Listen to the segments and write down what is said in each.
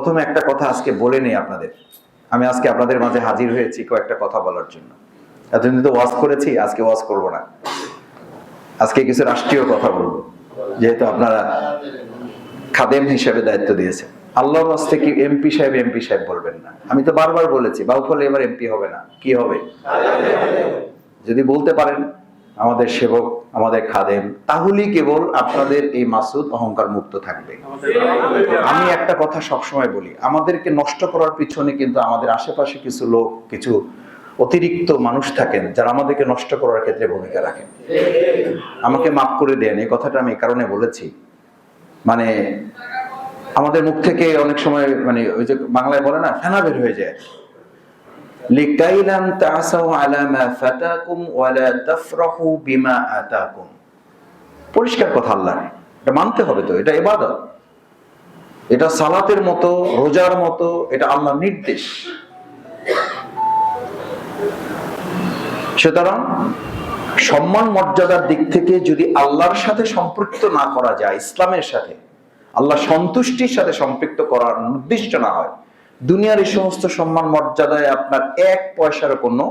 প্রথমে একটা কথা আজকে বলে নেই আপনাদের। আমি আজকে আপনাদের মাঝে হাজির হয়েছি কয়েকটা কথা বলার জন্য। এতদিন তো ওয়াজ করেছি, আজকে ওয়াজ করব না। আজকে কিছু রাষ্ট্রীয় কথা বলবো, যেহেতু আপনারা খাদেম হিসেবে দায়িত্ব দিয়েছেন। আল্লাহর ওয়াস্তে কি এমপি সাহেব বলবেন না। আমি তো বারবার বলেছি, বাউফলে এবার এমপি হবে না, কি হবে? যদি বলতে পারেন আমাদের সেবক, আমাদের খাদেম, তাহলেই কেবল আপনাদের এই মাসুদ অহংকার মুক্ত থাকবে। আমি একটা কথা সবসময় বলি, আমাদেরকে নষ্ট করার পিছনে কিন্তু আমাদের আশেপাশে কিছু লোক, কিছু অতিরিক্ত মানুষ থাকেন যারা আমাদেরকে নষ্ট করার ক্ষেত্রে ভূমিকা রাখেন। আমাকে মাফ করে দেন, এই কথাটা আমি এই কারণে বলেছি, মানে আমাদের মুখ থেকে অনেক সময় মানে ওই যে বাংলায় বলে না, ফেনা বের হয়ে যায়। লিকাইলাম তাসাউ আলা মা ফাতাকুম ওয়ালা তাফরাহু বিমা আতাকুম। পরিষ্কার কথা আল্লাহর, এটা মানতে হবে তো, এটা ইবাদত, এটা সালাতের মতো, রোজার মতো, এটা আল্লাহর নির্দেশ। সুতরাং সম্মান মর্যাদার দিক থেকে যদি আল্লাহর সাথে সম্পৃক্ত না করা যায়, ইসলামের সাথে, আল্লাহ সন্তুষ্টির সাথে সম্পৃক্ত করার নির্দিষ্ট না হয়, দুনিয়ার এই সমস্ত সম্মান মর্যাদায় আপনার এক পয়সার কোনো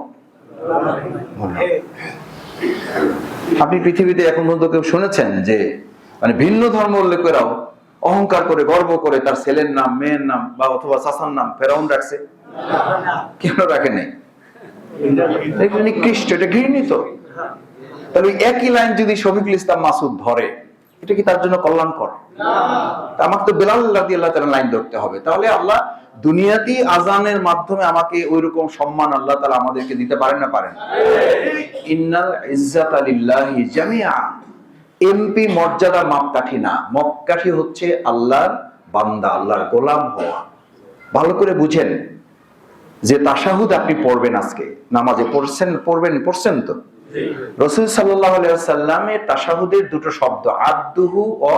মূল্য নেই। আপনি পৃথিবীতে এখন পর্যন্ত কেউ শুনেছেন যে মানে ভিন্ন ধর্ম উল্লেখেরাও অহংকার করে, গর্ব করে তার ছেলের নাম, মেয়ের নাম বা অথবা চাচার নাম ফেরাউন রাখছে? কেন রাখে নাই? নিকৃষ্ট, এটা ঘৃণিত। তাহলে একই লাইন যদি শফিকুল ইসলাম মাসুদ ধরে, এটা কি তার জন্য কল্যাণকর? আমাকে তো বেলাল রাদিয়াল্লাহু তাআলা লাইন ধরতে হবে। তাহলে আল্লাহ দুনিয়াতে আজানের মাধ্যমে আমাকে ওইরকম সম্মান আল্লাহ তাআলা আমাদেরকে দিতে পারেন না পারেন? ইন্নাল ইজ্জাতা লিল্লাহি জামিআ। এমপি মর্যাদা মাপকাঠি না, মাপকাঠি হচ্ছে আল্লাহর বান্দা, আল্লাহর গোলাম হওয়া। ভালো করে বুঝেন যে তাশাহুদ আপনি পড়বেন, আজকে নামাজে পড়ছেন তো? রাসূল সাল্লাল্লাহু আলাইহি ওয়াসাল্লামের তাশাহুদের দুটো শব্দ, আব্দুহু ও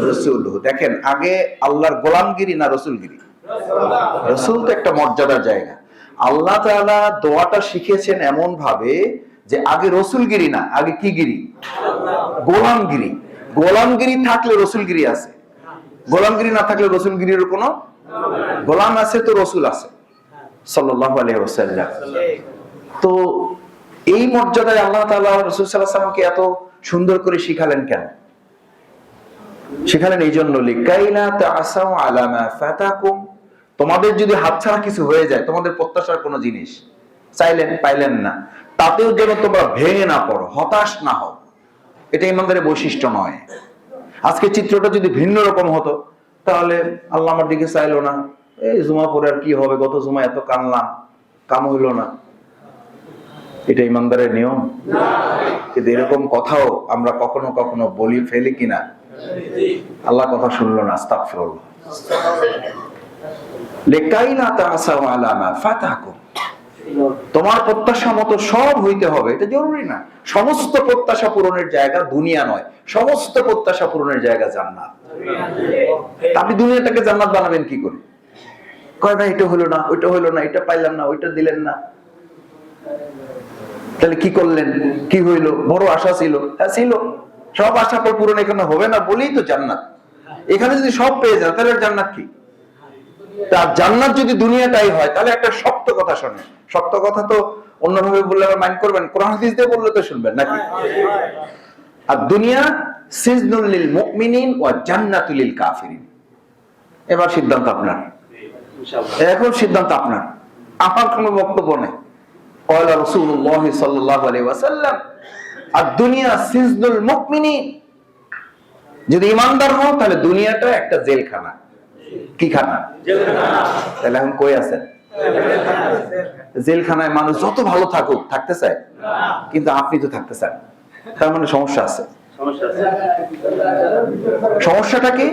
রাসূলুহু। দেখেন, আগে আল্লাহর গোলামগিরি না রাসূলগিরি? রাসূল তো একটা মর্যাদার জায়গা। আল্লাহ তাআলা দোয়াটা শিখিয়েছেন এমন ভাবে যে আগে রাসূলগিরি না, আগে কি গিরি? গোলামগিরি। গোলামগিরি থাকলে রাসূলগিরি আছে, গোলামগিরি না থাকলে রাসূলগিরির কোনো গোলাম আছে তো রাসূল আছে সাল্লাল্লাহু আলাইহি ওয়াসাল্লাম। তো এই মর্যাদায় আল্লাহ তাআলা রাসূল সাল্লাল্লাহু আলাইহি ওয়াসাল্লামকে এত সুন্দর করে শিখালেন কেন? শিখালেন এই জন্য, লিকাইলা তাসাউ আলা মা ফাতাকুম। তোমাদের যদি হাতছাড়া কিছু হয়ে যায়, তোমাদের প্রত্যাশার কোনো জিনিস চাইলেন পাইলেন না, তাতেও যেন তোমরা ভেঙে না পড়ো, হতাশ না হও। এটা ইমানদারের বৈশিষ্ট্য নয়। আজকে চিত্রটা যদি ভিন্ন রকম হতো, তাহলে আল্লাহ আমার দিকে চাইলো না, এই জুমা পরে আর কি হবে, গত জুমা এত কানলাম, কাম হইল না। এটা ইমানদারের নিয়ম? কিন্তু এরকম কথাও আমরা কখনো কখনো বলি, ফেলি কিনা? আল্লাহ কথা শুনলো না, আস্তাগফিরুল্লাহ। লিকাইলা তাসাউ আলা মা ফাতাকুম। তোমার প্রত্যাশা মতো সব হইতে হবে এটা জরুরি না। সমস্ত প্রত্যাশা পূরণের জায়গা দুনিয়া নয়, সমস্ত প্রত্যাশা পূরণের জায়গা জান্নাত। আপনি দুনিয়াটাকে জান্নাত বানাবেন কি করে? কয় ভাই এটা হলো না, ওইটা হলো না, এটা পাইলাম না, ওইটা দিলেন না। তাহলে কি করলেন? কি হইলো? বড় আশা ছিল, হ্যাঁ ছিল, সব আশা পূরণ এখানে হবে না বলেই তো জান্নাত। এখানে যদি সব পেয়ে যান তাহলে জান্নাত কি? তার জান্নাত যদি দুনিয়াটাই হয়, তাহলে একটা শক্ত কথা শোনেন। শক্ত কথা তো অন্যভাবে বললে আবার মাইন্ড করবেন, কোরআন হাদিস দিয়ে বললে তো শুনবেন নাকি? আর দুনিয়া সিজনুল লিল মুমিনিন ওয়া জান্নাতুল লিল কাফিরিন। এবার সিদ্ধান্ত আপনার, এখন সিদ্ধান্ত আপনার, আমার কোনো বক্তব্য নেই। ক্বালা রাসূলুল্লাহ সাল্লাল্লাহু আলাইহি ওয়াসাল্লাম আদ-দুনিয়া সিজনুল মুমিনিন। যদি ঈমানদার হও তাহলে দুনিয়াটা একটা জেলখানা। কি খানা? জেলখানা। তাহলে এখন কই আছেন? জেলখানায় মানুষ যত ভালো থাকুক, থাকতে চায় না, কিন্তু আপনি তো থাকতে চান, তার মানে সমস্যা আছে। সমস্যাটা কি?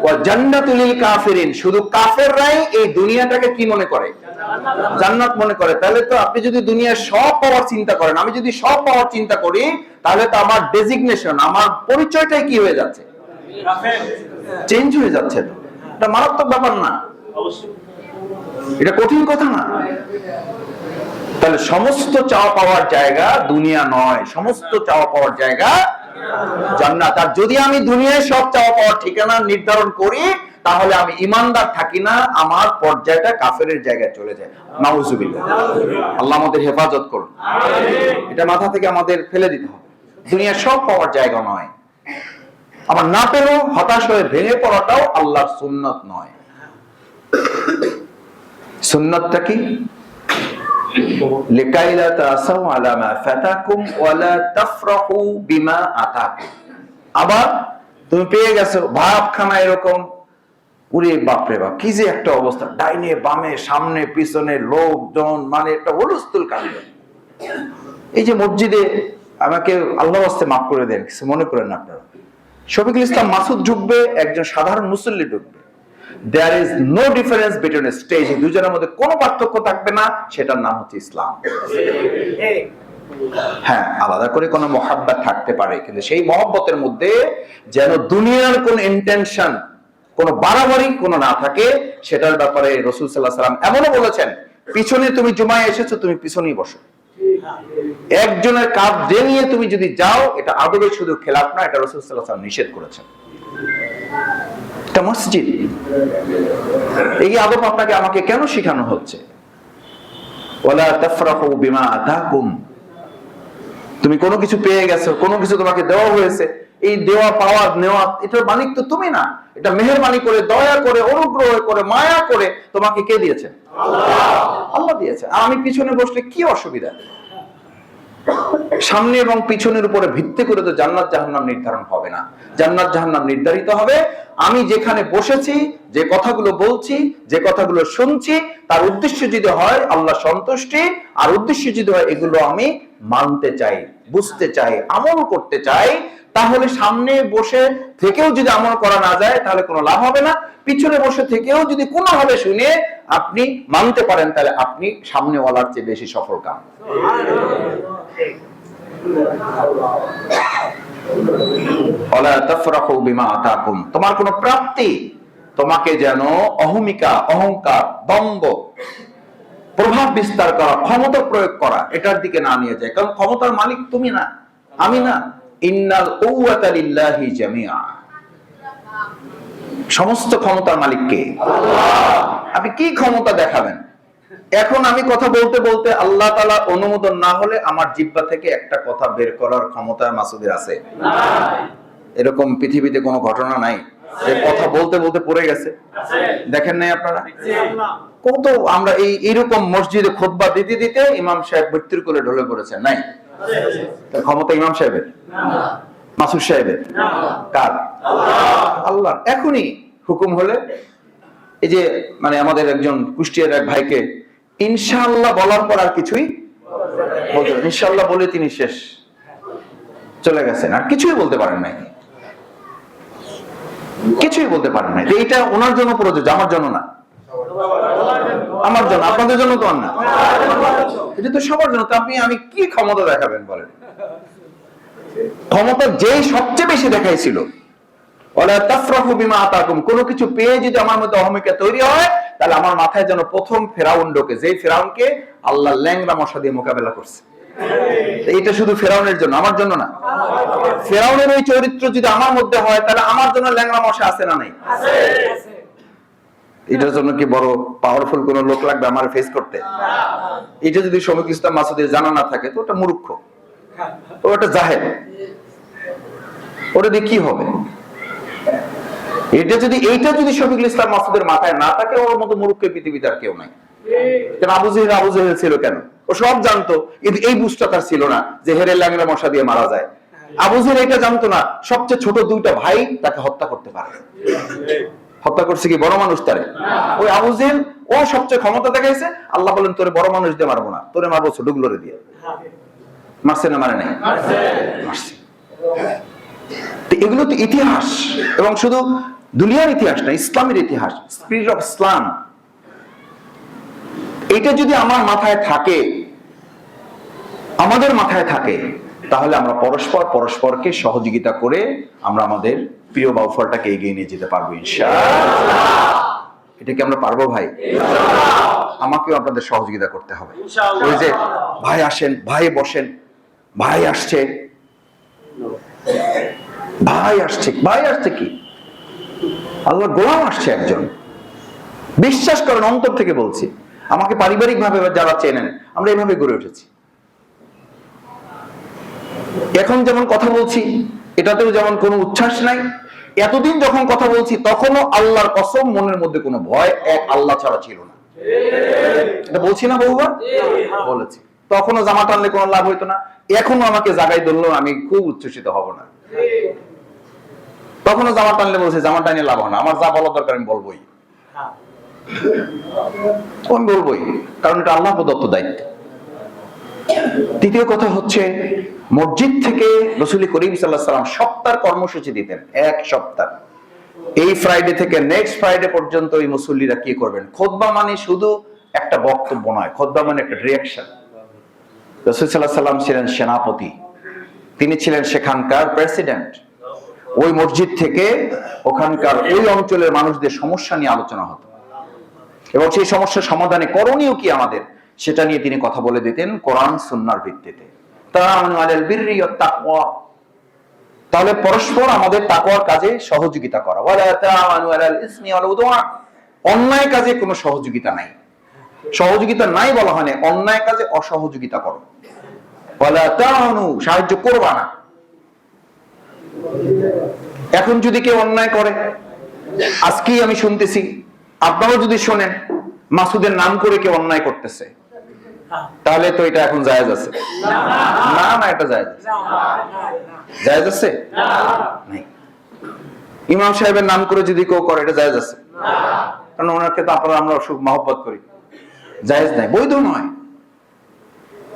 ওয়া জান্নাতুল লিল কাফিরিন। শুধু কাফেররাই এই দুনিয়াটাকে কি মনে করে? জান্নাত মনে করে। তাহলে তো আপনি যদি দুনিয়ার সব পাওয়ার চিন্তা করেন, আমি যদি সব পাওয়ার চিন্তা করি, তাহলে তো আমার ডেজিগনেশন, আমার পরিচয়টাই কি হয়ে যাচ্ছে? চেঞ্জ হয়ে যাচ্ছে। তো এটা মারাত্মক ব্যাপার না? এটা কঠিন কথা না? তাহলে সমস্ত চাওয়া পাওয়ার জায়গা দুনিয়া নয়, সমস্ত চাওয়া পাওয়ার জায়গা জান্নাত। আর যদি আমি দুনিয়ায় সব চাওয়া পাওয়ার ঠিকানা নির্ধারণ করি, তাহলে আমি ইমানদার থাকি না, আমার পর্যায়টা কাফেরের জায়গায় চলে যায়। নাউজুবিল্লাহ। আল্লাহ আমাদের হেফাজত করুন। এটা মাথা থেকে আমাদের ফেলে দিতে হবে। দুনিয়া সব পাওয়ার জায়গা নয়। আবার না পেলেও হতাশ হয়ে ভেঙে পড়াটাও আল্লাহর সুন্নাত নয়। সুন্নাতটা কি? লিকাইলা তাসাউ আলা মা ফাতাকুম ওয়া লা তাফরাহু বিমা আতাকুম। আবার তুমি পেয়ে গেছো ভাবখানা এরকম, উরে বাপরে বাপ কি যে একটা অবস্থা, ডাইনে বামে সামনে পিছনে লোকজন, মানে একটা হুলস্থুল কাণ্ড। এই যে মসজিদে, আমাকে আল্লাহর ওয়াস্তে মাফ করে দেন, কিছু মনে করেন না আপনারা, শফিকুল ইসলাম মাসুদ ঢুকবে, একজন সাধারণ মুসল্লি ঢুকবে, there is no difference between a stage, দুজনের মধ্যে কোনো পার্থক্য থাকবে না, সেটার নাম হচ্ছে ইসলাম। হ্যাঁ, আলাদা করে কোনো মহাব্বত থাকতে পারে, কিন্তু সেই মহব্বতের মধ্যে যেন দুনিয়ার কোন ইন্টেনশন, কোনো বাড়াবাড়ি কোনো না থাকে, সেটার ব্যাপারে রাসূল সাল্লাল্লাহু আলাইহি ওয়াসাল্লাম এমনও বলেছেন, পিছনে তুমি জুমায় এসেছো, তুমি পিছনেই বসো। একজনের কাঁধ নিয়ে তুমি যদি যাও, এটা আদবে শুধু খেলাফ না, এটা রাসূল সাল্লাল্লাহু আলাইহি ওয়াসাল্লাম নিষেধ করেছেন। এটা মসজিদ, এই আদব আপনাকে আমাকে কেন শেখানো হচ্ছে? ওয়ালা তাফরাহু বিমা আতাকুম। তুমি কোনো কিছু পেয়ে গেছো, কোনো কিছু তোমাকে দেওয়া হয়েছে, এই দেওয়া পাওয়া নেওয়া, এটার মালিক তো তুমি না, এটা মেহেরবানি করে, দয়া করে, অনুগ্রহ করে, মায়া করে তোমাকে কে দিয়েছেন? আল্লাহ দিয়েছে। আর আমি পিছনে বসলে কি অসুবিধা? সামনে এবং পিছনের উপরে ভিত্তি করে তো জান্নাত জাহান্নাম নির্ধারণ হবে না। জান্নাত জাহান্নাম নির্ধারিত হবে আমি যেখানে বসেছি, যে কথাগুলো বলছি, যে কথাগুলো শুনছি, তার উদ্দেশ্য যদি হয় আল্লাহ সন্তুষ্টি, আর উদ্দেশ্য যদি হয় এগুলো আমি মানতে চাই, বুঝতে চাই, আমল করতে চাই, তাহলে সামনে বসে থেকেও যদি আমল করা না যায়, তাহলে কোনো লাভ হবে না। পিছনে বসে থেকেও যদি কোনোভাবে শুনে আপনি মানতে পারেন, তাহলে আপনি সামনেওয়ালার চেয়ে বেশি সফল কাম। ওয়ালা তাফরাহু বিমা আতাকুম। তোমার কোনো প্রাপ্তি তোমাকে যেন অহমিকা, অহংকার, দম্ভ, প্রভাব বিস্তার করা, ক্ষমতা প্রয়োগ করা, এটার দিকে না নিয়ে যায়। কারণ ক্ষমতার মালিক তুমি না, আমি না। ইন্নাল কুওয়াতা লিল্লাহি জামিআ। সমস্ত ক্ষমতার মালিক কে? আল্লাহ। আপনি কি ক্ষমতা দেখাবেন? এখন আমি কথা বলতে বলতে আল্লাহ তাআলা অনুমোদন না হলে আমার জিহ্বা থেকে একটা কথা বের করার ক্ষমতা মাসুদের আছে? এরকম পৃথিবীতে কোনো ঘটনা নাই যে কথা বলতে বলতে পড়ে গেছে? দেখেন নাই আপনারা? কত আমরা এইরকম মসজিদে খুতবা দিতে দিতে ইমাম সাহেব মৃত্যুর কোলে ঢলে পড়েছেন, নাই? ক্ষমতা ইমাম সাহেবের? মাসুদ সাহেবের? কার? আল্লাহ। এখনই হুকুম হলে, এই যে মানে আমাদের একজন কুষ্টিয়ার এক ভাইকে ইনশাআল্লাহ বলার পর আর কিছুই বলতে, ইনশাআল্লাহ বলে তিনি শেষ, চলে গেছেন, আর কিছুই বলতে পারেন নাই, কিছুই বলতে পারেন নাই। এইটা ওনার জন্য প্রযোজ্য, আমার জন্য না। আমার জন্য, আপনাদের জন্য তো আর না, এটা তো সবার জন্য। তো আমি কি ক্ষমতা দেখাবেন বলেন? ক্ষমতা যেই সবচেয়ে বেশি দেখাইছিল, ওয়ালা তাফরাহু বিমা আতাকুম, কোনো কিছু পেয়ে যদি আমার মধ্যে অহমিকা তৈরি হয়, তাহলে আমার মাথায় যেন প্রথম ফেরাউন ঢোকে, যেই ফেরাউনকে আল্লাহ ল্যাংড়া মশা দিয়ে মোকাবেলা করছে। এইটা শুধু ফেরাউনের জন্য, আমার জন্য না। ফেরাউনের ওই চরিত্র যদি আমার মধ্যে হয়, তাহলে আমার জন্য ল্যাংড়া মশা আছে না নাই? এটার জন্য কি বড় পাওয়ারফুল কোন লোক লাগবে আমার ফেস করতে? এটা যদি শফিকুল ইসলাম মাসুদের জানা না থাকে, তো ওটা মূর্খ, তো ওটা জাহেল, ওটা দিয়ে কি হবে? এইটা যদি শফিকুল ইসলাম মাসুদের মাথায় না থাকে, ওর মতো মূর্খ পৃথিবীতে আর কেউ নাই। আবু জেহেল ছিল কেন? ও সব জানতো, এই বুঝটা তার ছিল না যে হেরে ল্যাংড়া মশা দিয়ে মারা যায়। আবু জেহেল এটা জানতো না, সবচেয়ে ছোট দুইটা ভাই তাকে হত্যা করতে পারে। হত্যা করছে কি বড় মানুষ তারে? ওই আবু জেহেল, ও সবচেয়ে ক্ষমতা দেখাইছে। আল্লাহ বলেন তোরে বড় মানুষ দিয়ে মারবো না, তোরে মারবো ছোটগুলোরে দিয়ে। মারছে না মারে নাই? মারছে। এগুলো তো ইতিহাস, এবং শুধু দুনিয়ার ইতিহাস না, ইসলামের ইতিহাস, স্পিরিট অফ ইসলাম। এটা যদি আমার মাথায় থাকে, আমাদের মাথায় থাকে, তাহলে আমরা পরস্পরকে সহযোগিতা করে আমরা আমাদের প্রিয় বাউফলটাকে এগিয়ে নিয়ে যেতে পারবো ইনশাআল্লাহ। এটা কি আমরা পারবো ভাই? আমাকেও আপনাদের সহযোগিতা করতে হবে। ওই যে ভাই আসেন, ভাই বসেন, ভাই আসছে, ভাই আসছে কি আল্লাহর গোলাম আসছে একজন। বিশ্বাস করেন, অন্তর থেকে বলছি, আমাকে পারিবারিক ভাবে যারা চেনেন, আমরা এভাবে গড়ে উঠেছি। এখন যেমন কথা বলছি, এটাতেও যেমন কোনো উচ্ছ্বাস নাই। এতদিন যখন কথা বলছি তখনও আল্লাহর কসম মনের মধ্যে কোনো ভয় এক আল্লাহ ছাড়া ছিল না। এটা বলছি না বহুবার? বলেছি। তখনও জামা টানলে কোনো লাভ হইতো না, এখনো আমাকে জাগাই ধরলো আমি খুব উচ্ছ্বসিত হব না। তখনও জামা টানলে বলছে জামা টানিয়ে লাভ হয় না, আমার যা বলার দরকার আমি বলবোই, আমি বলবোই, কারণ এটা আল্লাহ প্রদত্ত দায়িত্ব। দ্বিতীয় কথা হচ্ছে, মসজিদ থেকে রাসূল করিম সাল্লাল্লাহু আলাইহি ওয়াসাল্লাম সপ্তাহের কর্মসূচি দিতেন, এক সপ্তাহ। এই ফ্রাইডে থেকে নেক্সট ফ্রাইডে পর্যন্ত এই মুসল্লিরা কি করবেন। খুতবা মানে শুধু একটা বক্তব্য নয়, খুতবা মানে একটা রিঅ্যাকশন। রাসূল সাল্লাল্লাহু আলাইহি ওয়াসাল্লাম ছিলেন সেনাপতি, তিনি ছিলেন সেখানকার প্রেসিডেন্ট। ওই মসজিদ থেকে ওখানকার ওই অঞ্চলের মানুষদের সমস্যা নিয়ে আলোচনা হতো এবং সেই সমস্যার সমাধানে করণীয় কি আমাদের, সেটা নিয়ে তিনি কথা বলে দিতেন কোরআন সুন্নাহর ভিত্তিতে। তাআওয়ানু আলাল বিররি ওয়াত তাকওয়া, তাহলে পরস্পর আমাদের তাকওয়ার কাজে সহযোগিতা করা। ওয়ালা তাআওয়ানু আলাল ইসমি ওয়াল উদওয়ান, অন্যায় কাজে কোনো সহযোগিতা নাই। সহযোগিতা নাই বলা হয় না, অন্যায় কাজে অসহযোগিতা করো। ওয়ালা তাআওয়ানু, সাহায্য করবা না। এখন যদি কেউ অন্যায় করে, আজকেই আমি শুনতেছি, আপনারাও যদি শোনেন, মাসুদের নাম করে কেউ অন্যায় করতেছে, তাহলে তো এটা এখন জায়েজ আছে? না না, এটা জায়েজ আছে? জায়েজ আছে? নাই। ইমাম সাহেবের নাম করে যদি কেউ করে, এটা জায়েজ আছে? কারণ ওনাকে তো আপনারা আমরা সুখ মহব্বত করি, জায়েজ নাই, বৈধ নয়।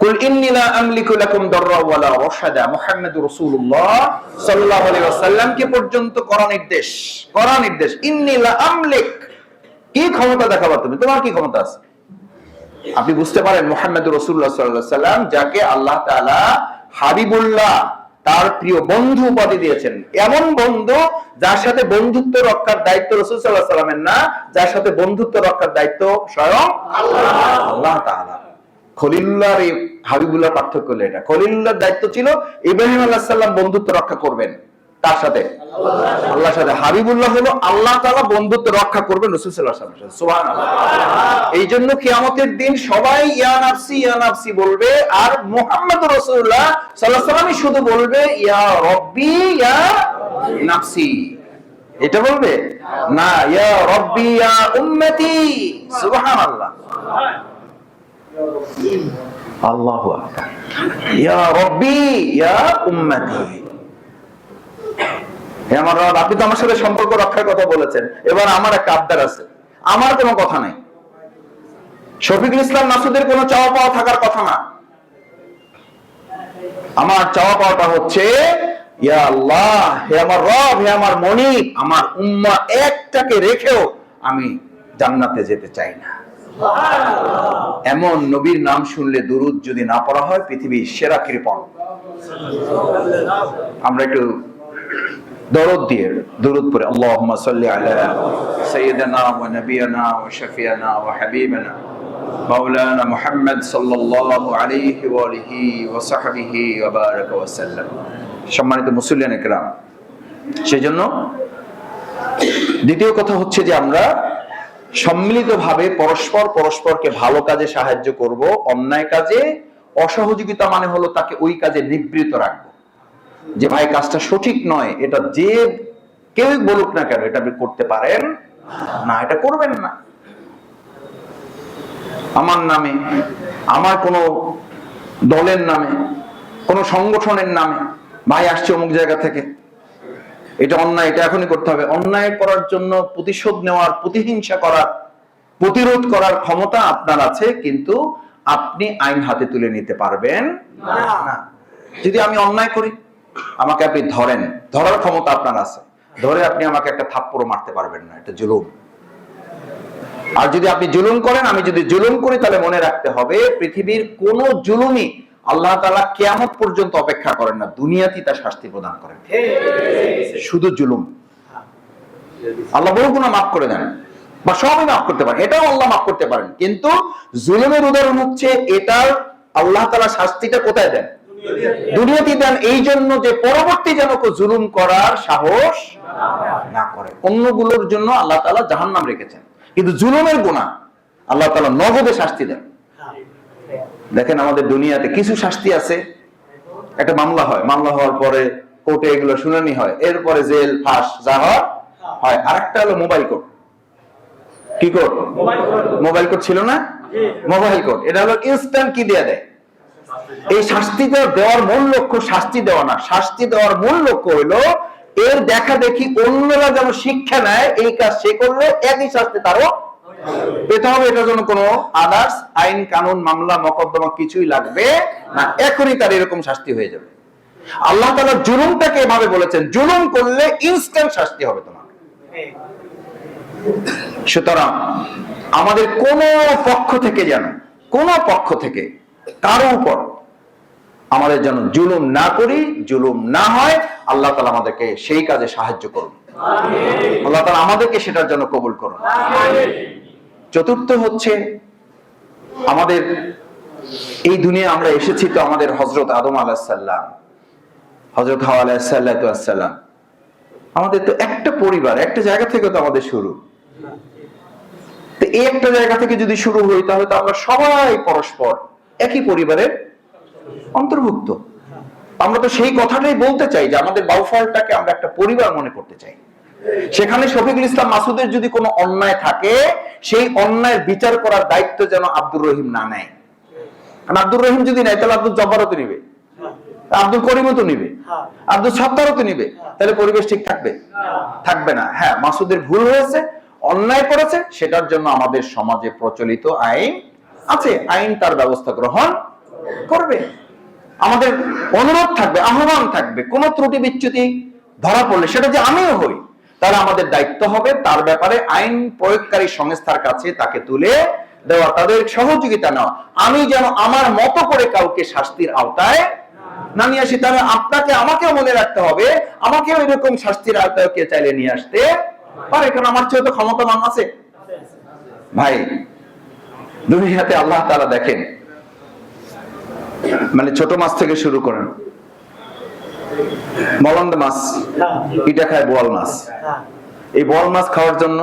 কুল ইন্নী লা আমলিকু লাকুম দাররা ওয়ালা রাশাদা, মুহাম্মাদুর রাসূলুল্লাহ সাল্লাল্লাহু আলাইহি ওয়াসাল্লাম কে পর্যন্ত করা নির্দেশ, করা নির্দেশ। ইন্নী লা আমলিক, কি ক্ষমতা দেখাবা তুমি, তোমার কি ক্ষমতা আছে? আপনি বুঝতে পারেন মুহাম্মাদুর রাসূলুল্লাহ সাল্লাল্লাহু আলাইহি ওয়াসাল্লাম, যাকে আল্লাহ তাআলা হাবিবুল্লাহ, তার প্রিয় বন্ধু উপাধি দিয়েছেন। এমন বন্ধু যার সাথে বন্ধুত্ব রক্ষার দায়িত্ব রাসূল সাল্লাল্লাহু আলাইহি ওয়াসাল্লামের না, যার সাথে বন্ধুত্ব রক্ষার দায়িত্ব স্বয়ং আল্লাহ তাআলা। খলিলুল্লাহ আর হাবিবুল্লাহ পার্থক্য হলো এটা। খলিলুল্লাহর দায়িত্ব ছিল ইব্রাহিম আলাইহিস সালাম বন্ধুত্ব রক্ষা করবেন, তার সাথে আল্লাহর সাথে। হাবিবুল্লাহ হলো আল্লাহ তাআলা বন্ধুত্ব রক্ষা করবেন রাসূল সাল্লাল্লাহু আলাইহি ওয়াসাল্লামের সাথে। সুবহানাল্লাহ। এই জন্য কিয়ামতের দিন সবাই ইয়া নাফসি বলবে, আর মুহাম্মদুর রাসূলুল্লাহ সাল্লাল্লাহু আলাইহি ওয়াসাল্লাম শুধু বলবে ইয়া রব্বি ইয়া নাফসি। এটা বলবে না, ইয়া রব্বি ইয়া উম্মতি। সুবহানাল্লাহ, আল্লাহু আকবার। ইয়া রব্বি ইয়া উম্মতি। হে আমার রব, আপনি তো আমার সাথে সম্পর্ক রক্ষার কথা বলেছেন, এবার আমার একটা আবদার আছে। আমার কোনো কথা নাই, শফিকুল ইসলাম মাসুদের কোনো চাওয়া পাওয়া থাকার কথা না। আমার চাওয়া পাওয়াটা হচ্ছে, ইয়া আল্লাহ, হে আমার রব, হে আমার মনিব, আমার উম্মাহ একটাকে রেখেও আমি জান্নাতে যেতে চাই না। এমন নবীর নাম শুনলে দুরূদ যদি না পড়া হয়, পৃথিবীর সেরা কৃপণ। আমরা একটু দরদ দিয়ে দুরূদ পড়ে, আল্লাহুম্মা সাল্লি আলা সাইয়্যিদিনা ওয়া নাবিয়িনা ওয়া শাফিয়ানা ওয়া হাবিবানা মাওলানা মুহাম্মদ সাল্লাল্লাহু আলাইহি ওয়া আলিহি ওয়া সাহবিহি ওয়া বারাকা ওয়া সাল্লাম। সম্মানিত মুসল্লিয়ানে কিরাম, সেজন্য দ্বিতীয় কথা হচ্ছে যে আমরা সম্মিলিতভাবে পরস্পরকে ভালো কাজে সাহায্য করব, অন্যায় কাজে অসহযোগিতা মানে হলো তাকে ওই কাজে নিবৃত্ত রাখবো। যে ভাই কাজটা সঠিক নয়, এটা যে কেউ বলুক না কেন, এটা আপনি করতে পারেন না, এটা করবেন না। আমার নামে, আমার কোনো দলের নামে, কোনো সংগঠনের নামে ভাই আসছে অমুক জায়গা থেকে, এটা অন্যায়, এটা এখনই করতে হবে। অন্যায় করার জন্য প্রতিশোধ নেওয়ার, প্রতিহিংসা করার, প্রতিরোধ করার ক্ষমতা আপনার আছে, কিন্তু আপনি আইন হাতে তুলে নিতে পারবেন না। যদি আমি অন্যায় করি, আমাকে আপনি ধরেন, ধরার ক্ষমতা আপনার আছে, ধরে আপনি আমাকে একটা থাপ্পড় মারতে পারবেন না, এটা জুলুম। আর যদি আপনি জুলুম করেন, আমি যদি জুলুম করি, তাহলে মনে রাখতে হবে পৃথিবীর কোন জুলুমই আল্লাহ তাআলা কিয়ামত পর্যন্ত অপেক্ষা করেন না, দুনিয়াতেই তার শাস্তি প্রদান করেন। শুধু জুলুম আল্লাহ বড় গুনাহ মাফ করে দেন, বা সবই মাফ করতে পারেন, এটাও আল্লাহ মাফ করতে পারেন, কিন্তু জুলুমের উদাহরণ হচ্ছে এটার আল্লাহ তাআলা শাস্তিটা কোথায় দেন? দুনিয়াতে দেন এই জন্য যে পরবর্তী যেন কেউ জুলুম করার সাহস না করে। অন্যগুলোর জন্য আল্লাহ তাআলা জাহান্নাম রেখেছেন, কিন্তু জুলুমের গুনাহ আল্লাহ তাআলা নগদে শাস্তি দেন। দেখেন আমাদের দুনিয়াতে কিছু শাস্তি আছে, একটা মামলা হয়, মামলা হওয়ার পরে কোর্টে এগুলো শুনানি হয়, এরপরে জেল ফাঁস যা হয়। আরেকটা হলো মোবাইল কোর্ট। কি কোর্ট? মোবাইল কোর্ট ছিল না? মোবাইল কোর্ট, এটা হলো ইনস্ট্যান্ট কি দিয়ে দেয়। এই শাস্তি দেওয়ার মূল লক্ষ্য শাস্তি দেওয়া না, শাস্তি দেওয়ার মূল লক্ষ্য হলো এর দেখা দেখি অন্যরা যেন শিক্ষা নেয়, এই কাজ সে করলে একই শাস্তি তারও পেতে হবে। এটার জন্য কোনো আদার্স আইন কানুন মামলা মকদ্দমা কিছুই লাগবে না, এখনই তার এরকম শাস্তি হয়ে যাবে। আল্লাহ তাআলা জুলুমটাকে এভাবে বলেছেন, জুলুম করলে ইনস্ট্যান্ট শাস্তি হবে তোমার। সুতরাং আমাদের কোন পক্ষ থেকে কারো উপর আমাদের যেন জুলুম না করি, জুলুম না হয়। আল্লাহ তাআলা আমাদেরকে সেই কাজে সাহায্য করুন, আল্লাহ তাআলা আমাদেরকে সেটার জন্য কবুল করুন। চতুর্থ হচ্ছে, আমাদের এই দুনিয়া আমরা এসেছি তো আমাদের হযরত আদম আলাইহিস সালাম, হযরত হাওয়া আলাইহিস সালাম, আমাদের তো একটা পরিবার, একটা জায়গা থেকে তো আমাদের শুরু। তো এই একটা জায়গা থেকে যদি শুরু হই, তাহলে তো আমরা সবাই পরস্পর একই পরিবারের অন্তর্ভুক্ত। আমরা তো সেই কথাটাই বলতে চাই যে আমাদের বাউফলটাকে আমরা একটা পরিবার মনে করতে চাই। সেখানে শফিকুল ইসলাম মাসুদের যদি কোনো অন্যায় থাকে, সেই অন্যায়ের বিচার করার দায়িত্ব যেন আব্দুর রহিম না নেয়। কারণ আব্দুর রহিম যদি নেয়, তাহলে আব্দুল জব্বারও তো নিবে, আব্দুল করিমও তো নিবে, আব্দুল সত্তারও তো নিবে, তাহলে পরিবেশ ঠিক থাকবে না। হ্যাঁ, মাসুদের ভুল হয়েছে, অন্যায় করেছে, সেটার জন্য আমাদের সমাজে প্রচলিত আইন আছে, আইন তার ব্যবস্থা গ্রহণ করবে। আমাদের অনুরোধ থাকবে, আহ্বান থাকবে, কোন ত্রুটি বিচ্যুতি ধরা পড়লে সেটা যে আমিও হই, তাহলে আমাদের দায়িত্ব হবে তার ব্যাপারে আইন প্রয়োগকারী সংস্থার কাছে তাকে তুলে দেওয়া, তাদের সহযোগিতা নেওয়া। আমি যেন আমার মতো করে কাউকে শাস্তির আওতায় না নিয়ে আসি। তাহলে আপনাকে আমাকেও মনে রাখতে হবে, আমাকেও এরকম শাস্তির আওতায় কে চাইলে নিয়ে আসতে পারে, কারণ আমার চেয়ে তো ক্ষমতাবান আছে। ভাই, দুনিয়াতে আল্লাহ তাআলা দেখেন, মানে ছোট মাছ থেকে শুরু করেন, মলন্দ মাছ, এটা খায় বোয়াল মাছ। এই বোয়াল মাছ খাওয়ার জন্য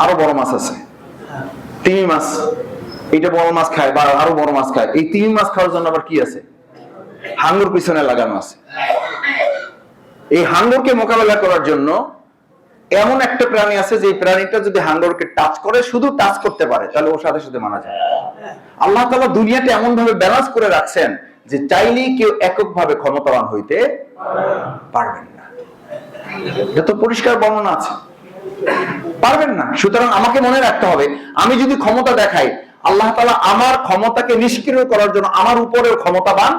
আরো বড় মাছ আছে, তিমি মাছ, এটা বড় মাছ খায় বা আরো বড় মাছ খায়। এই তিমি মাছ খাওয়ার জন্য আবার কি আছে? হাঙ্গর পিছনে লাগানো আছে। এই হাঙ্গরকে মোকাবেলা করার জন্য এমন একটা প্রাণী আছে, যে প্রাণীটা যদি হাঙ্গরকে টাচ করে, শুধু টাচ করতে পারে, তাহলে ওর সাথে সাথে মারা যায়। আল্লাহ তাআলা দুনিয়াতে এমন ভাবে ব্যালেন্স করে রাখছেন যে চাইলেই কেউ এককভাবে ক্ষমতাবান হইতে পারবেন না। এটা তো পরিষ্কার বর্ণনা আছে, পারবেন না। সুতরাং আমাকে মনে রাখতে হবে, আমি যদি ক্ষমতা দেখাই, আল্লাহ তাআলা আমার ক্ষমতাকে নিষ্ক্রিয় করার জন্য আমার উপরেও ক্ষমতাবান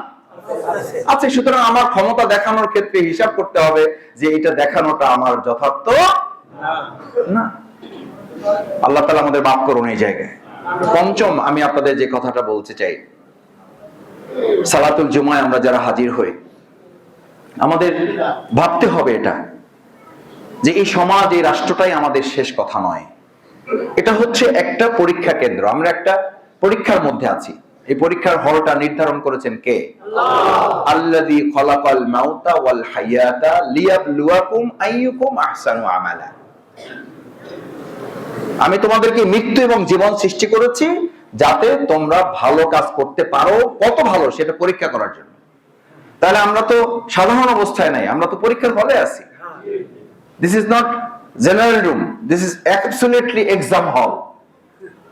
আছে। সুতরাং আমার ক্ষমতা দেখানোর ক্ষেত্রে হিসাব করতে হবে যে এটা দেখানোটা আমার যথার্থ না। আল্লাহ তাআলা আমাদের মাফ করুন এই জায়গায়। পঞ্চম, আমি আপনাদের যে কথাটা বলতে চাই, সালাতুল জুমায় আমরা যারা হাজির হই, আমাদের ভাবতে হবে এটা, যে এই সমাজ, এই রাষ্ট্রটাই আমাদের শেষ কথা নয়। এটা হচ্ছে একটা পরীক্ষা কেন্দ্র, আমরা একটা পরীক্ষার মধ্যে আছি। এই পরীক্ষার হলটা নির্ধারণ করেছেন কে? আল্লাযী খালাকাল মাউতা ওয়াল হায়াতা লিয়াবলুয়াকুম আইয়ুকুম আহসানু আমালা। আমি তোমাদেরকে মৃত্যু এবং জীবন সৃষ্টি করেছি যাতে তোমরা ভালো কাজ করতে পারো, কত ভালো সেটা পরীক্ষা করার জন্য। তাহলে আমরা তো সাধারণ অবস্থায় নাই, আমরা তো পরীক্ষার হলে আছি। This is not general room, this is absolutely exam হল।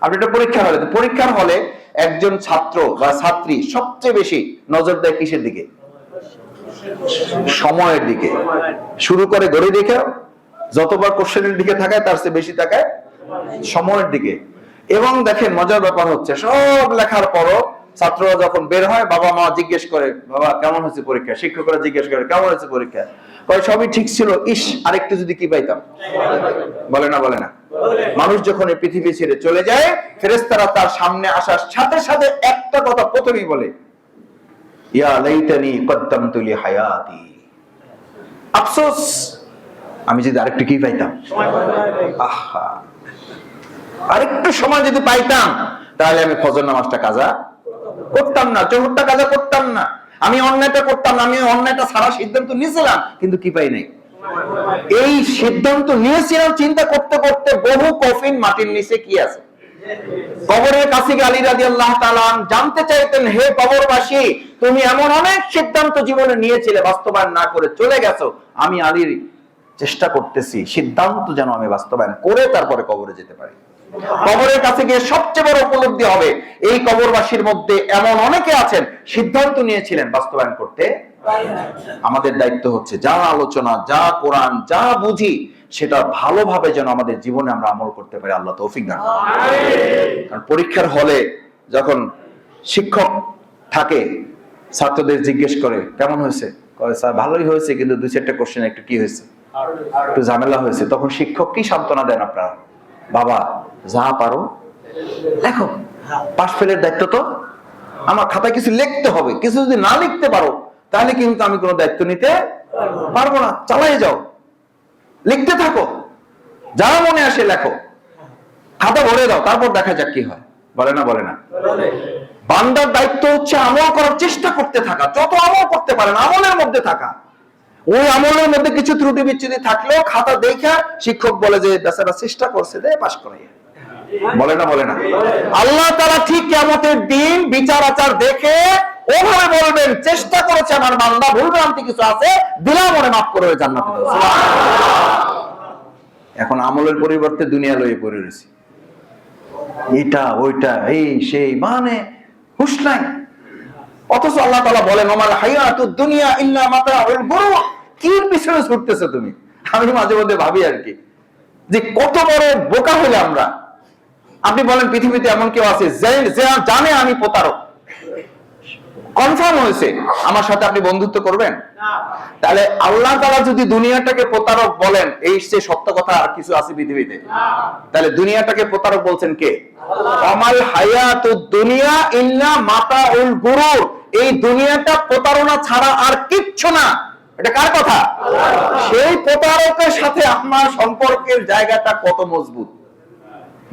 আপনি এটা পরীক্ষার হলে, পরীক্ষার হলে একজন ছাত্র বা ছাত্রী সবচেয়ে বেশি নজর দেয় কিসের দিকে? সময়ের দিকে। শুরু করে ঘড়ি দেখে, যতবার কোশ্চেনের দিকে তাকায় তার চেয়ে বেশি তাকায় সময়ের দিকে। এবং দেখেন মজার ব্যাপার হচ্ছে, সব লেখার পরও ছাত্ররা যখন বের হয়, বাবা মা জিজ্ঞেস করে, বাবা কেমন হয়েছে পরীক্ষা? শিক্ষকরা জিজ্ঞেস করে কেমন হয়েছে পরীক্ষা? সবই ঠিক ছিল, ইস আরেকটু যদি কি পাইতাম। বলে না? বলে না? মানুষ যখন এই পৃথিবী ছেড়ে চলে যায়, ফেরেশতারা তার সামনে আসার সাথে সাথে একটা কথা প্রথমেই বলে, ইয়া লাইতানি কদ্দামতু লি হায়াতি। আফসোস, আমি যদি আরেকটু কি পাইতাম, আহা আরেকটু সময় যদি পাইতাম, তাহলে আমি ফজর নামাজটা কাজা করতাম না, জোহরটা কাজা করতাম না। আমি অন্যায়টা করতাম না, আমি অন্যায়টা ছাড়ার সিদ্ধান্ত নিয়েছিলাম, কিন্তু কি পাই নাই। এই সিদ্ধান্ত নিয়েছিলাম চিন্তা করতে করতে বহু কফিন মাটির নিচে কি আছে। কবরের কাছে গিয়ে আলী রাদিয়াল্লাহু তাআলা জানতে চাইতেন, হে কবরবাসী, তুমি এমন অনেক সিদ্ধান্ত জীবনে নিয়েছিলে, বাস্তবায়ন না করে চলে গেছো, আমি আলীর চেষ্টা করতেছি সিদ্ধান্ত যেন আমি বাস্তবায়ন করে তারপরে কবরে যেতে পারি। কবরের কাছে গিয়ে সবচেয়ে বড় উপলব্ধি হবে, এই কবরবাসীর মধ্যে এমন অনেকে আছেন সিদ্ধান্ত নিয়েছিলেন, বাস্তবায়ন করতে। আমাদের দায়িত্ব হচ্ছে যা আলোচনা, যা কোরআন, যা বুঝি সেটা ভালোভাবে যেন আমাদের জীবনে আমরা আমল করতে পারি। আল্লাহ তৌফিক দান করুন। কারণ পরীক্ষার হলে যখন শিক্ষক থাকে, ছাত্রদের জিজ্ঞেস করে কেমন হয়েছে, কয় স্যার ভালোই হয়েছে, কিন্তু দুই চারটা কোশ্চেন একটু কি হয়েছে, একটু ঝামেলা হয়েছে। তখন শিক্ষক কি সান্ত্বনা দেন আপনারা, বাবা যা পারো লেখো, পাশ ফেলের দায়িত্ব তো আমার, খাতায় কিছু লিখতে হবে, কিছু যদি না লিখতে পারো তাহলে কিন্তু আমি কোনো দায়িত্ব নিতে পারবো না, চালাই যাও, লিখতে থাকো, যা মনে আসে লেখো, খাতা ভরে দাও, তারপর দেখা যাক কি হয়। বলে না, বলে না? বান্দার দায়িত্ব হচ্ছে আমল করার চেষ্টা করতে থাকা, যত আমল করতে পারেন আমলের মধ্যে থাকা। ওই আমলের মধ্যে কিছু ত্রুটি বিচ্যুতি থাকলেও খাতা দেখা শিক্ষক বলে যে বেচারা চেষ্টা করছে, দে পাস করাই। বলে না, বলে না? আল্লাহ তাআলা ঠিক কিয়ামতের দিন বিচার আচার দেখে ওভাবে বলবেন, চেষ্টা করেছে আমার বান্দা, ভুল ভ্রান্তি কিছু আছে, দিলাম মনে মাফ করে জান্নাতে দাও। এখন আমলের পরিবর্তে দুনিয়া লয়ে পড়ে রয়েছি, এটা ওইটা এই সেই, মানে হুঁশ নাই। অথচ আল্লাহ তাআলা বলেন, ওমাল হায়াতুদ দুনিয়া ইল্লা মাতাউল গুরুর। কি পিছনে ছুটতেছো তুমি? আমি মাঝে মধ্যে ভাবি আর কি, যে কত বড় বোকা হলে আমরা। আপনি বলেন পৃথিবীতে এমন কেউ আছে যে জানে আমি প্রতারক, কনফার্ম হয়েছে, আমার সাথে আপনি বন্ধুত্ব করবেন? তাহলে আল্লাহ তাআলা যদি দুনিয়াটাকে প্রতারক বলেন, এই যে সত্য কথা আর কিছু আছে পৃথিবীতে? তাহলে দুনিয়াটাকে প্রতারক বলছেন কে? আমাল হায়াতুদ দুনিয়া ইল্লা মাতাউল গুরুর। এই দুনিয়াটা প্রতারণা ছাড়া আর কিচ্ছু না। এটা কার কথা? সেই প্রতারকের সাথে আপনার সম্পর্কের জায়গাটা কত মজবুত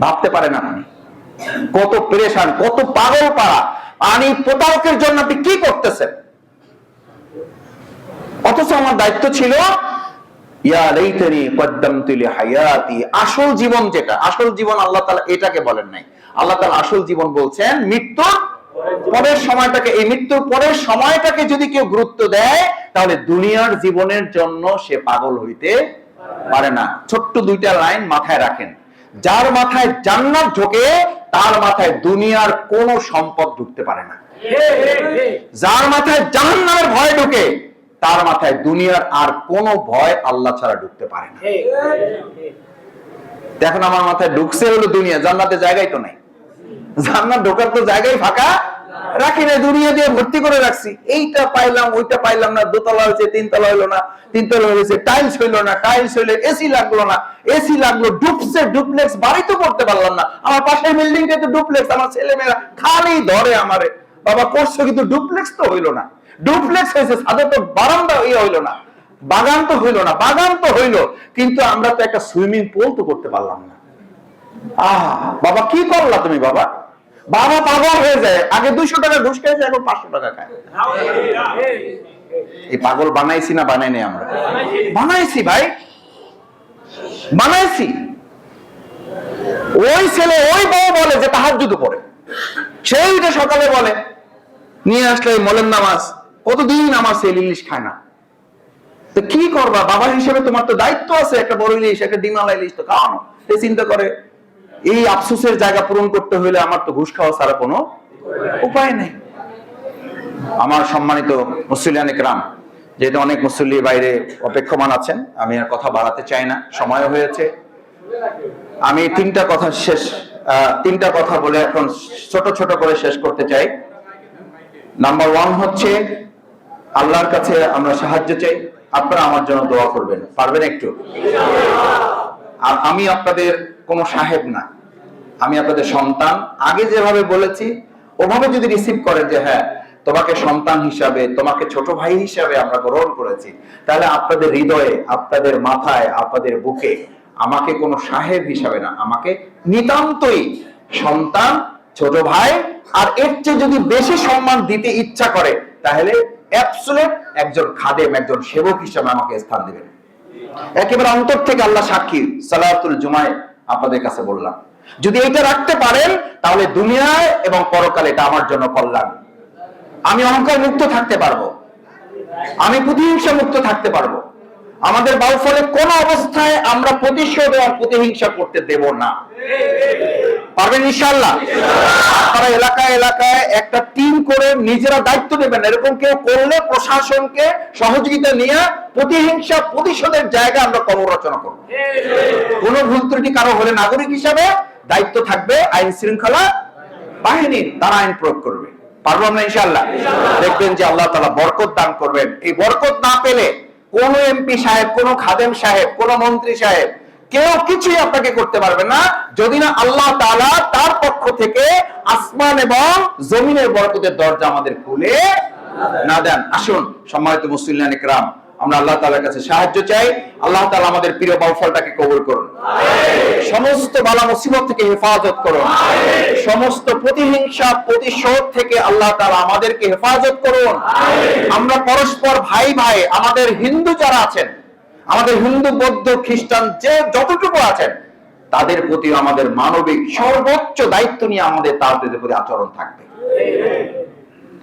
ভাবতে পারেন আপনি? কত পেরেশান, কত পাগল পাড়া, আর এই প্রতারকের জন্য আপনি কি করতেছেন? অথচ আমার দায়িত্ব ছিল, ইয়া লাইতানি কদ্দামতু লিহায়াতি। আসল জীবন যেটা, আসল জীবন আল্লাহ তাআলা এটাকে বলেন নাই। আল্লাহ তাআলা আসল জীবন বলছেন মৃত্যুর পরের সময়টাকে। এই মৃত্যুর পরের সময়টাকে যদি কেউ গুরুত্ব দেয়, তাহলে দুনিয়ার জীবনের জন্য সে পাগল হইতে পারে না। ছোট্ট দুইটা লাইন মাথায় রাখেন, যার মাথায় জান্নাত ঢোকে তার মাথায় দুনিয়ার কোন সম্পদ ঢুকতে পারে না। যার মাথায় জাহান্নামের ভয় ঢোকে তার মাথায় দুনিয়ার আর কোন ভয় আল্লাহ ছাড়া ঢুকতে পারে না। এখন আমার মাথায় ঢুকছে হলো দুনিয়া, জান্নাতে জায়গাই তো নাই। জান্নাত ঢোকার তো জায়গায় ফাঁকা রাখি না, দুনিয়া দিয়ে ভর্তি করে রাখছি। এইটা পাইলাম, ওইটা পাইলাম না, দোতলা হয়েছে তিনতলা হইলো না, তিনতলা হয়েছে টাইলস হইলো না, টাইলস হইলে এসি লাগলো না, এসি লাগলো, ডুপসে ডুপ্লেক্স বাড়ি তো করতে পারলাম না। আমার পাশের বিল্ডিংটা তো ডুপ্লেক্স, আমার ছেলে মেয়েরা খালি ধরে আমারে, বাবা করছো কিন্তু ডুপ্লেক্স তো হইলো না। ডুপ্লেক্স হয়েছে, ছাদে তো বারান্দা হইলো না, বাগান তো হইলো না, বাগান তো হইলো, কিন্তু আমরা তো একটা সুইমিং পুল তো করতে পারলাম না। বাবা কি করলা তুমি? বাবা বাবা পাগল হয়ে যায়, আগে 200 টাকা ঘুষ খেয়েছে, এখন 500 টাকা খায়। এই পাগল বানাইছি না বানাই নাই? আমরা বানাইছি ভাই, বানাইছি। ওই ছেলে ওই বউ বলে যে তাহাজ্জুদ পড়ে, সেইটা সকালে বলে নিয়ে আসলে মোলের নামাজ, কতদিন নামাজ সেল ইলিশ খায় না। তো কি করবা বাবা হিসেবে? তোমার তো দায়িত্ব আছে, একটা বড় ইলিশ, একটা ডিমালা ইলিশ তো খাওয়ানো। এই চিন্তা করে এই আফসোসের জায়গা পূরণ করতে হলে আমার তো ঘুষ খাওয়া ছাড়া কোনো উপায় নেই। আমার সম্মানিত মুসল্লিয়ান ইকরাম, যেহেতু অনেক মুসল্লি বাইরে অপেক্ষমান আছেন, আমি আর কথা বাড়াতে চাই না, সময় হয়েছে। আমি তিনটা কথা বলে এখন ছোট ছোট করে শেষ করতে চাই। নাম্বার 1 হচ্ছে আল্লাহর কাছে আমরা সাহায্য চাই, আপনারা আমার জন্য দোয়া করবেন, পারবেন একটু? আর আমি আপনাদের কোনো সাহেব না, আমি আপনাদের সন্তান। আগে যেভাবে বলেছি ওভাবে যদি রিসিভ করেন যে হ্যাঁ তোমাকে সন্তান হিসাবে, তোমাকে ছোট ভাই হিসাবে আমরা গ্রহণ করেছি, তাহলে আপনাদের হৃদয়ে, আপনাদের মাথায়, আপনাদের বুকে আমাকে কোনো সাহেব হিসাবে না, আমাকে নিতান্তই সন্তান, ছোট ভাই, আর এর চেয়ে যদি বেশি সম্মান দিতে ইচ্ছা করে তাহলে অ্যাবসলিউট একজন খাদেম, একজন সেবক হিসেবে আমাকে স্থান দিবেন। একেবারে অন্তর থেকে আল্লাহ সাক্ষী, সালাতুল জুমায় আপনাদের কাছে বললাম, যদি এটা রাখতে পারেন তাহলে দুনিয়ায় এবং পরকালে এটা আমার জন্য কল্যাণ। আমি অহংকার মুক্ত থাকতে পারবো, আমি প্রতিহিংসা মুক্ত থাকতে পারবো। আমাদের বাউফলে কোন অবস্থায় আমরা প্রতিশোধ এবং প্রতিহিংসা করতে দেব না। পারবেন ইনশাআল্লাহ? আপনারা এলাকায় এলাকায় একটা টিম করে নিজেরা দায়িত্ব নেবেন। এরকম কেউ করলে প্রশাসনকে সহযোগিতা নিয়ে প্রতিহিংসা প্রতিশোধের জায়গা আমরা কবর রচনা করব। কোন ভুল ত্রুটি কারো হলে নাগরিক হিসাবে দায়িত্ব থাকবে আইন শৃঙ্খলা বাহিনীর, তারা আইন প্রয়োগ করবে। পারবো আমরা ইনশাআল্লাহ? দেখবেন যে আল্লাহ তাআলা বরকত দান করবেন। এই বরকত না পেলে কোন এমপি সাহেব, কোন খাদেম সাহেব, কোন মন্ত্রী সাহেব কেউ কিছুই আপনাকে করতে পারবে না, যদি না আল্লাহ তাআলা তার পক্ষ থেকে আসমান এবং জমিনের বরকতের দরজা আমাদের খুলে না দেন। আসুন সম্মানিত মুসলিম ইকরাম, আমরা আল্লাহ তাআলার কাছে সাহায্য চাই। আল্লাহ তাআলা আমাদের প্রিয় বাউফলটাকে কবুল করুন, সমস্ত বালা মুসিবত থেকে হেফাজত করুন, সমস্ত প্রতিহিংসা প্রতিশোধ থেকে আল্লাহ তাআলা আমাদেরকে হেফাজত করুন। আমরা পরস্পর ভাই ভাই, আমাদের হিন্দু যারা আছেন, আমাদের হিন্দু বৌদ্ধ খ্রিস্টান যে যতটুকু আছেন, তাদের প্রতি আমাদের মানবিক সর্বোচ্চ দায়িত্ব নিয়ে আমাদের তাদের প্রতি আচরণ থাকবে।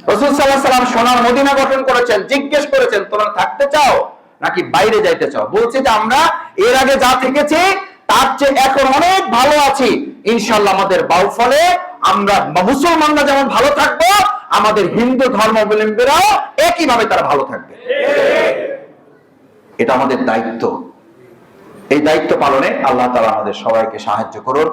রাসূল সাল্লাল্লাহু আলাইহি ওয়াসাল্লাম সোনার মদিনা গঠন করেছেন, জিজ্ঞেস করেছেন তোমরা থাকতে চাও নাকি বাইরে যাইতে চাও? বলছে যে আমরা এর আগে যা থেকেছি তার চেয়ে এখন অনেক ভালো আছি। ইনশাআল্লাহ আমাদের বাউফলে আমরা মুসলমানরা যেমন ভালো থাকবো, আমাদের হিন্দু ধর্মাবলম্বীরাও একই ভাবে তারা ভালো থাকবে। এটা আমাদের দায়িত্ব। এই দায়িত্ব পালনে আল্লাহ তাআলা আমাদের সবাইকে সাহায্য করুন।